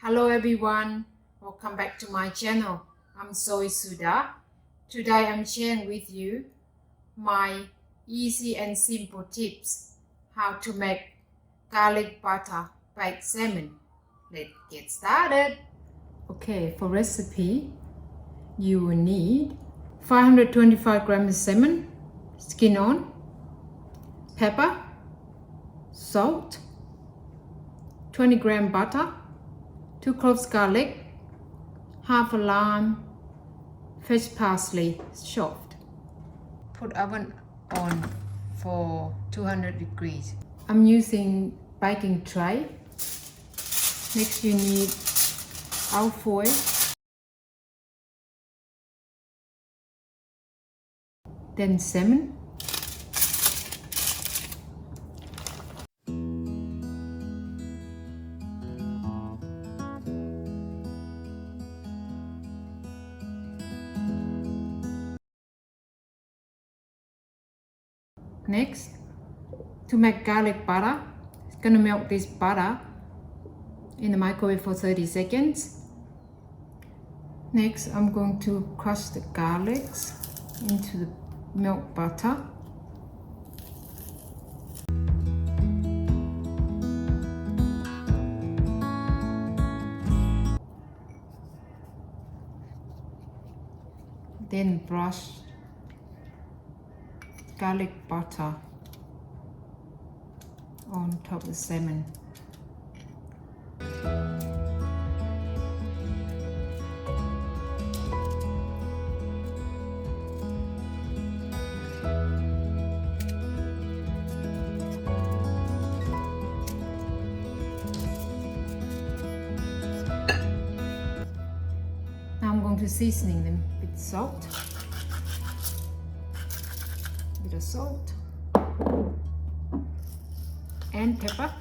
Hello everyone, welcome back to my channel. I'm Soysouda. Today I'm sharing with you my easy and simple tips how to make garlic butter baked salmon. Let's get started. Okay, for recipe you will need 525 grams salmon, skin on, pepper, salt, 20 gram butter, 2 cloves garlic, half a lime, fresh parsley chopped. Put oven on for 200 degrees. I'm using baking tray. Next you need alfoil, then salmon, next, to make garlic butter, I'm gonna melt this butter in the microwave for 30 seconds. Next, I'm going to crush the garlics into the milk butter. Then brush garlic butter on top of the salmon. Now I'm going to seasoning them with salt. Bit of salt and pepper.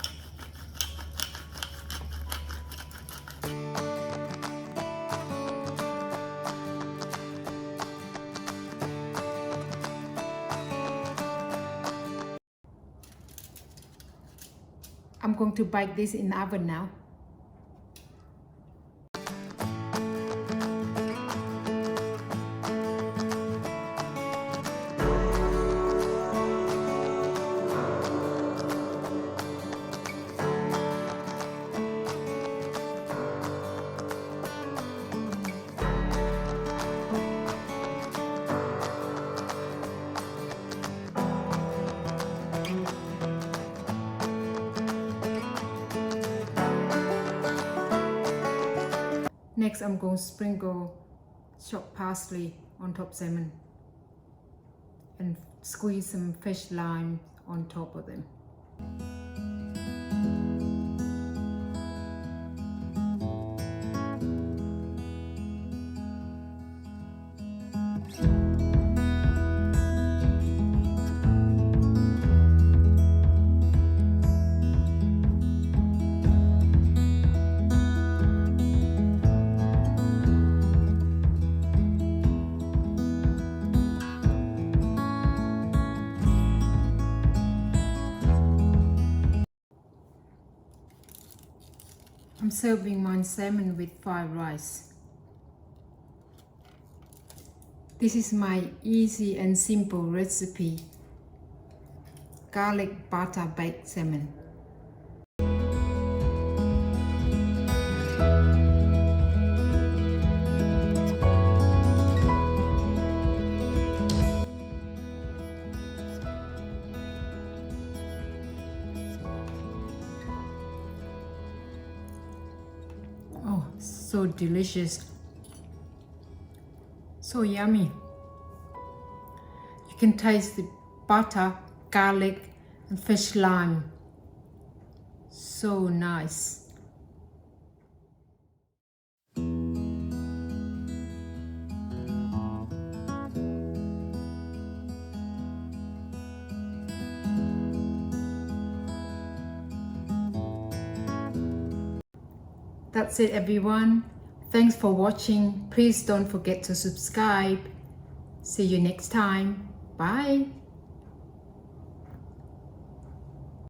I'm going to bake this in the oven now. Next, I'm going to sprinkle chopped parsley on top salmon and squeeze some fresh lime on top of them. I'm serving my salmon with fried rice. This is my easy and simple recipe, garlic butter baked salmon. Oh, so delicious. So yummy. You can taste the butter, garlic, and fresh lime. So nice. That's it everyone. Thanks for watching. Please don't forget to subscribe. See you next time. Bye.